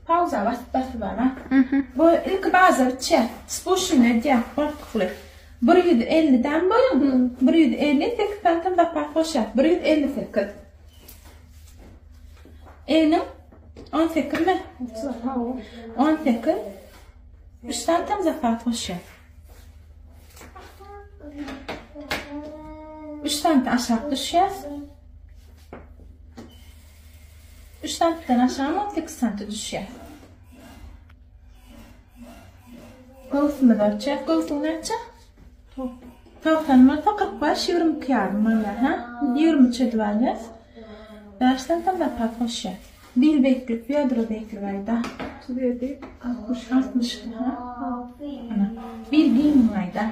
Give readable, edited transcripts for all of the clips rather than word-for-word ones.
Pauza bas bana. Bu ilk bazı çek. Spush'un diye farklı. 150'den boyun. 150 tek tantam da parçalar. 150 tek. Elim 10 tek mi? 10 tek. 3 tantam da parçalar. 3 tane aşağı düşeceğiz. 3 tane aşağı 8 tane düşeceğiz. Golf'unu da çek. Golf'unu ne çek? Tavuktan 45-20 yarım ha? 20 çedvalez. 5 tane da parçalar. Bir beklik, bir adro beklik ayda. 60 ha? Bir gün ayda.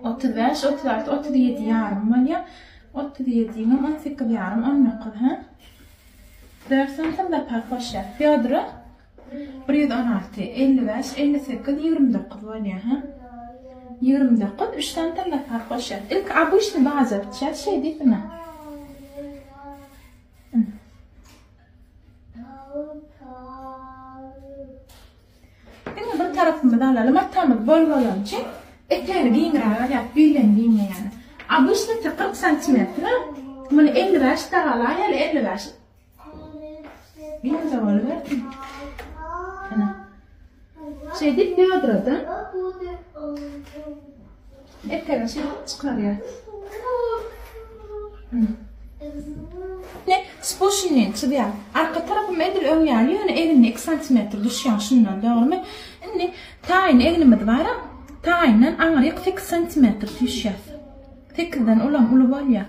35, 36, 37 yarım var ya. 37 yılım, 18 yarım, 10 nokta ha. Dersen tam da parçalar. Fiyadra 116, 55, 58, 29 var ya ha. 29, 3 tane tam da parçalar. İlk abuşni bazı bir şey değil mi? Şimdi bir tarafımı da alalım. Atamı bol bol önce. Eter giyin ya, büyülen giyin yani. Abuşni 40 santimetre. Bunu 55 tarala ya 55. Giyin zavallı ver. Şey deyip ne adradı? Eter şey çıkarıyor. Ne? Spoşinin çıdıyor. Arka tarafı medir ön yerli. Yani elini 2 santimetre düşüyor şundan doğru mu? Ne? Tayin elini var. Tayinen ağrıya 8 santimetre düşüyor. Tekiden ulu var ya.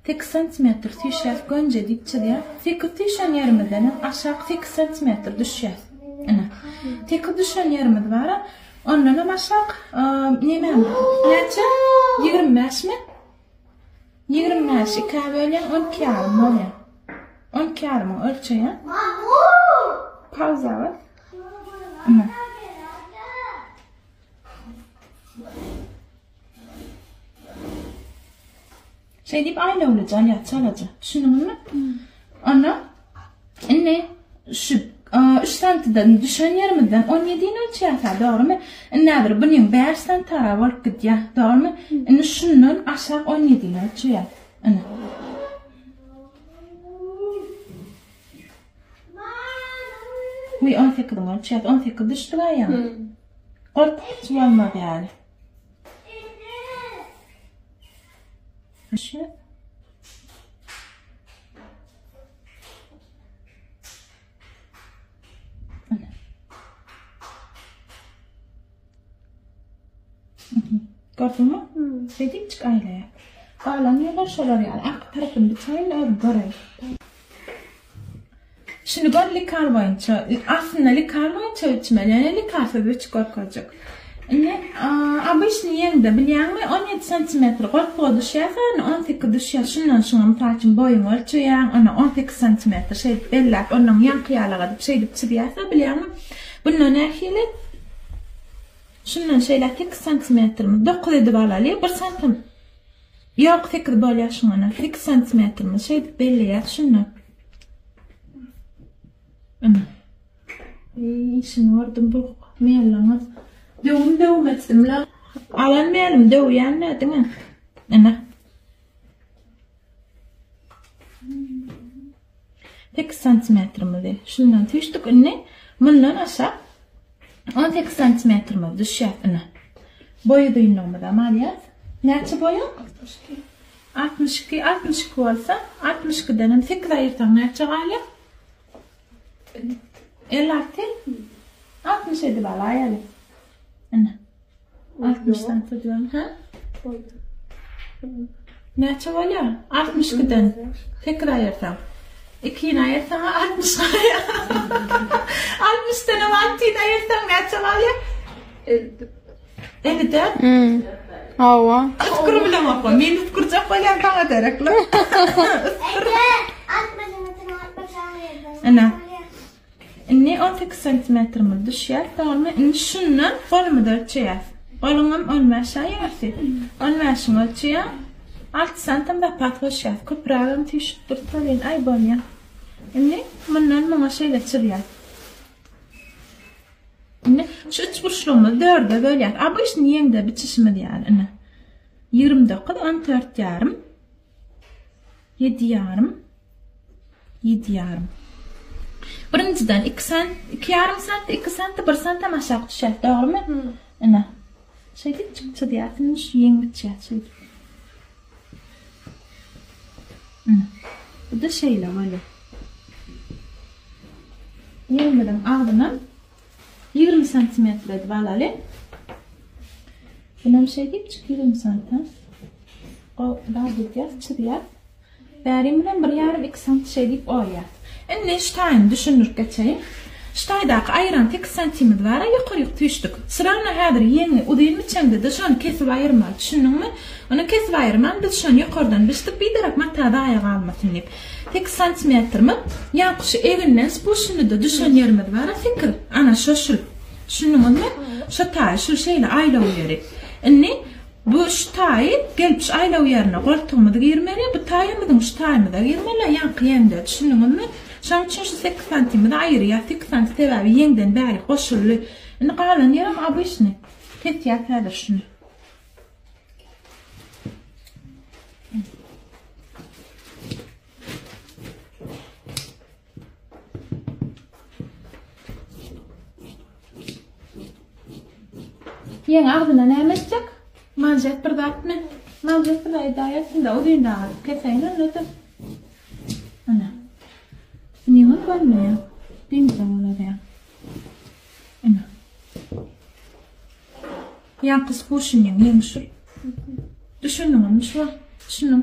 8 santimetre düşüyor. Gönce deyip çıdıyor. 8 düşen yerimden aşağı 8 santimetre düşüyor. Tek düşen yerimiz var. Ondan aşağı ne mi? Neçe? 25 mi? 25 2 böyle 12 yarım böyle. 12 yarım ölçüye. Pauza var. Şey deyip aynı olacak ya çalacak. Şunun mu? Ana ne? Şu 3 santimetreden düşen yerimizden 17'ni ölçüye doğru mu? Nedir? Bunun 5 santimetre var gidiyor. Doğru mu? Şunun aşağı 17'ni ölçüye. Ana. Bu 18'den ölçüye. 18 düştü ya. Ortak olmadı yani. Şu. Gördün mü? Dedik çık aileye. Bağlanıyorlar şolar yani. Arka tarafını bir çayla göreyim. Şimdi gör likar boyunca. Aslında likar boyunca ölçmeli. Yani likarsa bir çıkar koyacak. Обычно yerinde biliyor musun? 17 santimetre korktuğu düşüyor. 18 düşüyor. Şundan mutlaka boyun ölçüyor. Ona 18 santimetre şey belli. Ondan yan kıyarlara şey deyip çıkıyorsa biliyor musun? Bunun erkeğiyle şundan şeyler 8 santimetre mi? 9 edip alalım. 1 santim. Yok 8 böyle şuna. 8 santimetre mi? Şey deyip belli ya. Şundan. Şimdi vardım bu. Meyallanız. Dövüm ettim la. Alanmayalım döv yani değil mi? Ana. 8 santimetre mi de? Şundan düştük ne? Bundan aşağı 18 santimetre mi düşüyor ana. Boyu duyun olmadı ameliyat. Neçe boyu? 62. 62 olsa 62'den 8 ayırtan neçe gali? 56. 67 bala yani. Ana. 60'dan tutuyorum ha? Neçe oluyor? 62'den. Tekrar ayırtam. 2'yi ayırtam 60 oluyor. 60'dan 6'yi ayırtam neçe oluyor? 54. Hava. Eذكر بلا ما قول مين تذكر تقول يا بابا درك لا. أنا. إني 18 سنتيمتر من دشيات تمام إن شنن فول مدرتشيات قولهم الماشي يعرفي الماشي مدرتشيا 6 سنتيمتر باتوشيات كبرالم تيش ترتلين أي بنيا إني من şeyle çırıyat. İnne şu 3 burçluğumu 4'e bölýär. Ama işin ýeňde biçişimi diýär ine. 29, 14 yarım. 7 yarım. 7 yarım. Birinciden 2 yarım sent, 2 sent, 1 sent aşağı düşer. Doğru mu? Ine. Şeydik çıktı diýär. Şu ýeň bitýär. Şeydik. Bu da şeyle böyle. Ýeňden agdyna 20 santimetre valaly. Bunam şey deyip çık 20 santim. O daha bitýär, çyrýar. Bärim bilen 1,5-2 santim şey deyip oýar. Enne ştaýyn düşünür geçeýin. Ştaýdaky aýran 8 santimetr bara ýokaryk tüýşdik. Sırana häzir ýeňi udyň içinde de şonu kesip aýyrma. Düşündiňmi? Onu kesip aýyrman biz şonu ýokardan biçdik bir derek matada aýaga almasyn diýip. 8 santimetrmi? Ýa-da eginden bu şunu da düşünýärmi bara fikir. Ana şoşul. Düşündiňmi? Şu taý şu şeýle aýlaw ýeri. Inni bu ştaý gelip aýlaw ýerine gortugymy girmeli, bu taýymyň ştaýmy da girmeli ýanky ýerde. Düşündiňmi? Şoň üçin şu 8 santimetr aýrýar, 8 santimetr täbäbi ýeňden bäri goşully. Indi galan ýerim abyşny. Ketýär häzir şunu. Ýeň agdyna näme etjek? Manjet bir datmy? Manjet bir daýatynda odynda keseýin öňde. Ana. Niňe bolmaýar? Diňden bolar. Ana. Ýa-kys bu şunyň ýeňşil. Düşündiňmi şu? Düşündim.